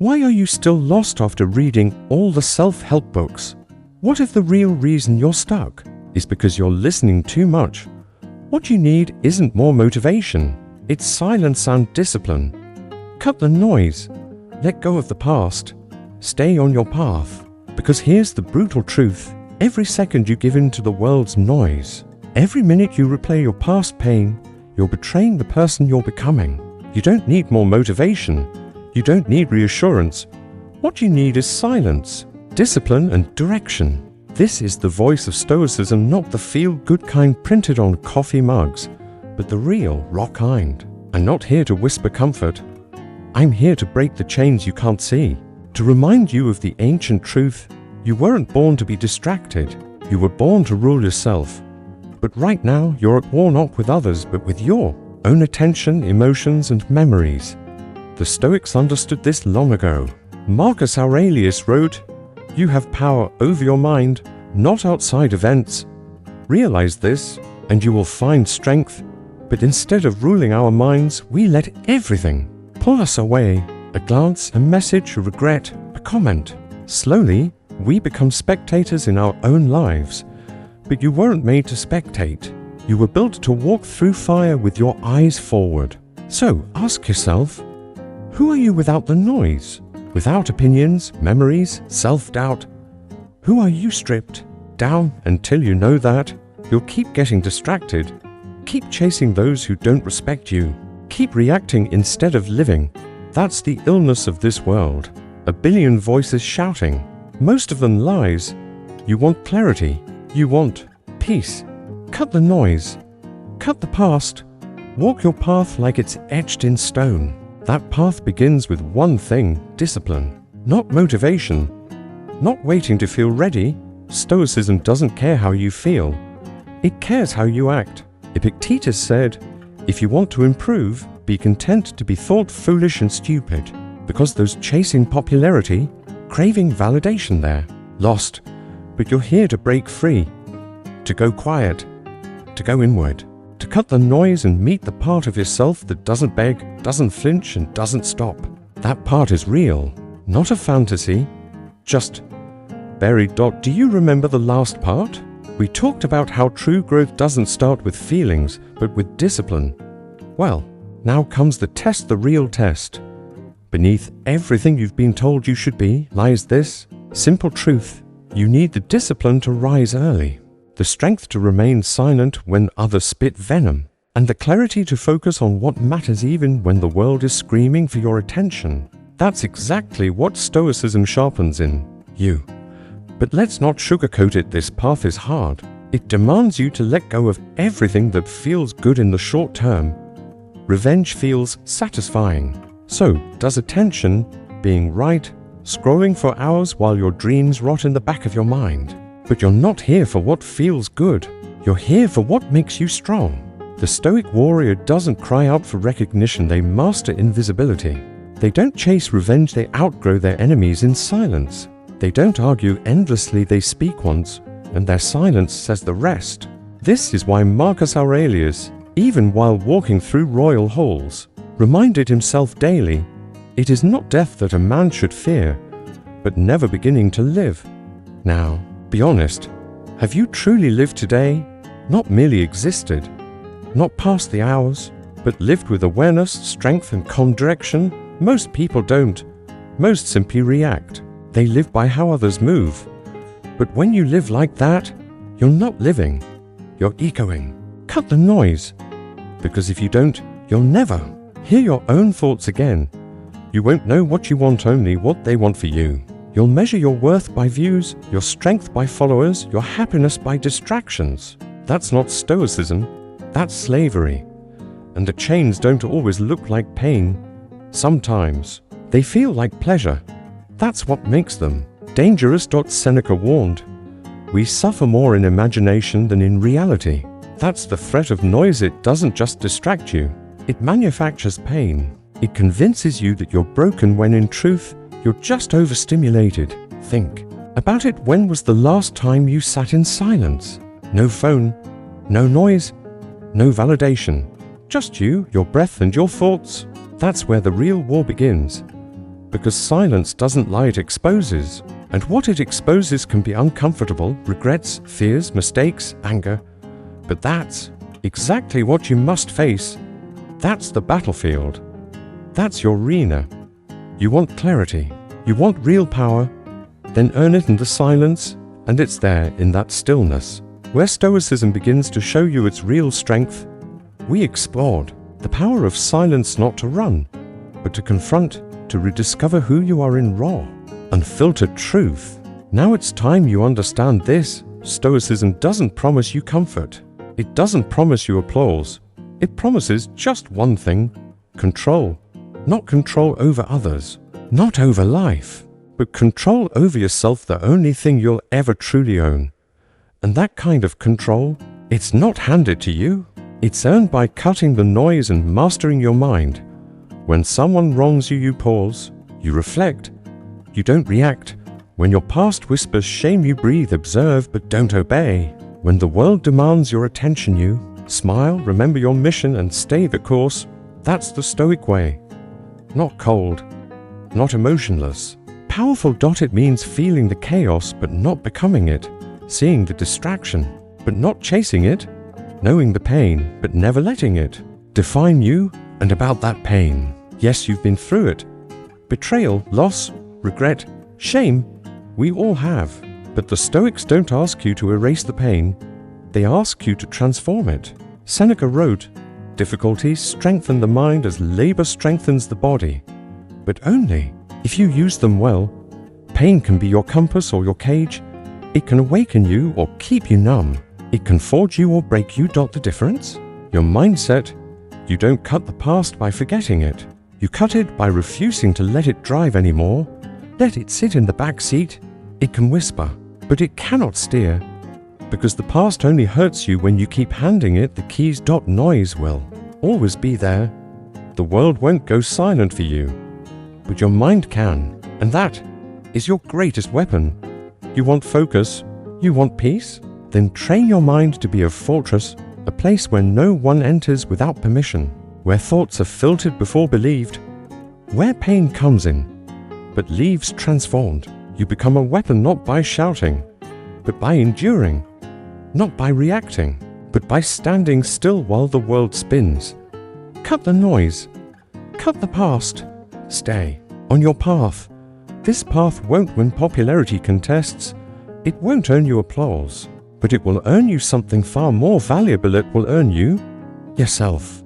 Why are you still lost after reading all the self-help books? What if the real reason you're stuck is because you're listening too much? What you need isn't more motivation, it's silence and discipline. Cut the noise, let go of the past, stay on your path. Because here's the brutal truth, every second you give in to the world's noise, every minute you replay your past pain, you're betraying the person you're becoming. You don't need more motivation. You don't need reassurance. What you need is silence, discipline, and direction. This is the voice of Stoicism, not the feel-good kind printed on coffee mugs, but the real, raw kind. I'm not here to whisper comfort. I'm here to break the chains you can't see, to remind you of the ancient truth. You weren't born to be distracted. You were born to rule yourself. But right now, you're at war not with others, but with your own attention, emotions, and memories. The Stoics understood this long ago. Marcus Aurelius wrote, "You have power over your mind, not outside events. Realize this, and you will find strength. But instead of ruling our minds, we let everything pull us away. A glance, a message, a regret, a comment. Slowly, we become spectators in our own lives. But you weren't made to spectate. You were built to walk through fire with your eyes forward. So ask yourself, who are you without the noise? Without opinions, memories, self-doubt? Who are you stripped down until you know that? You'll keep getting distracted. Keep chasing those who don't respect you. Keep reacting instead of living. That's the illness of this world. A billion voices shouting, most of them lies. You want clarity. You want peace. Cut the noise. Cut the past. Walk your path like it's etched in stone. That path begins with one thing, discipline, not motivation, not waiting to feel ready. Stoicism doesn't care how you feel. It cares how you act. Epictetus said, if you want to improve, be content to be thought foolish and stupid, because those chasing popularity, craving validation there, lost. But you're here to break free, to go quiet, to go inward, to cut the noise and meet the part of yourself that doesn't beg, doesn't flinch, and doesn't stop. That part is real, not a fantasy, just buried. Do you remember the last part? We talked about how true growth doesn't start with feelings, but with discipline. Well, now comes the test, the real test. Beneath everything you've been told you should be lies this simple truth. You need the discipline to rise early, the strength to remain silent when others spit venom, and the clarity to focus on what matters even when the world is screaming for your attention. That's exactly what Stoicism sharpens in you. But let's not sugarcoat it. This path is hard. It demands you to let go of everything that feels good in the short term. Revenge feels satisfying. So does attention, being right, scrolling for hours while your dreams rot in the back of your mind. But you're not here for what feels good. You're here for what makes you strong. The Stoic warrior doesn't cry out for recognition, they master invisibility. They don't chase revenge, they outgrow their enemies in silence. They don't argue endlessly, they speak once, and their silence says the rest. This is why Marcus Aurelius, even while walking through royal halls, reminded himself daily, it is not death that a man should fear, but never beginning to live. Now, be honest, have you truly lived today? Not merely existed, not passed the hours, but lived with awareness, strength, and calm direction? Most people don't. Most simply react. They live by how others move. But when you live like that, you're not living. You're echoing. Cut the noise. Because if you don't, you'll never hear your own thoughts again. You won't know what you want, only what they want for you. You'll measure your worth by views, your strength by followers, your happiness by distractions. That's not Stoicism. That's slavery. And the chains don't always look like pain. Sometimes they feel like pleasure. That's what makes them dangerous. Seneca warned, we suffer more in imagination than in reality. That's the threat of noise. It doesn't just distract you, it manufactures pain. It convinces you that you're broken when in truth, you're just overstimulated. Think about it. When was the last time you sat in silence? No phone, no noise, no validation. Just you, your breath, and your thoughts. That's where the real war begins. Because silence doesn't lie, it exposes. And what it exposes can be uncomfortable: regrets, fears, mistakes, anger. But that's exactly what you must face. That's the battlefield. That's your arena. You want clarity. You want real power. Then earn it in the silence, and it's there in that stillness where Stoicism begins to show you its real strength. We explored the power of silence, not to run, but to confront, to rediscover who you are in raw, unfiltered truth. Now it's time you understand this. Stoicism doesn't promise you comfort. It doesn't promise you applause. It promises just one thing: control. Not control over others, not over life, but control over yourself, the only thing you'll ever truly own. And that kind of control, it's not handed to you. It's earned by cutting the noise and mastering your mind. When someone wrongs you, you pause, you reflect, you don't react. When your past whispers shame, you breathe, observe, but don't obey. When the world demands your attention, you smile, remember your mission, and stay the course. That's the Stoic way. Not cold, not emotionless. Powerful. It means feeling the chaos but not becoming it, seeing the distraction but not chasing it, knowing the pain but never letting it define you. And about that pain, yes, you've been through it. Betrayal, loss, regret, shame, we all have. But the Stoics don't ask you to erase the pain, they ask you to transform it. Seneca wrote, "Difficulties strengthen the mind as labor strengthens the body, but only if you use them well. Pain can be your compass or your cage. It can awaken you or keep you numb. It can forge you or break you. The difference? Your mindset. You don't cut the past by forgetting it. You cut it by refusing to let it drive anymore. Let it sit in the back seat. It can whisper, but it cannot steer. Because the past only hurts you when you keep handing it the keys. Noise will always be there. The world won't go silent for you, but your mind can, and that is your greatest weapon. You want focus? You want peace? Then train your mind to be a fortress, a place where no one enters without permission, where thoughts are filtered before believed, where pain comes in, but leaves transformed. You become a weapon not by shouting, but by enduring, not by reacting, but by standing still while the world spins. Cut the noise, cut the past, stay on your path. This path won't win popularity contests, it won't earn you applause, but it will earn you something far more valuable. It will earn you yourself.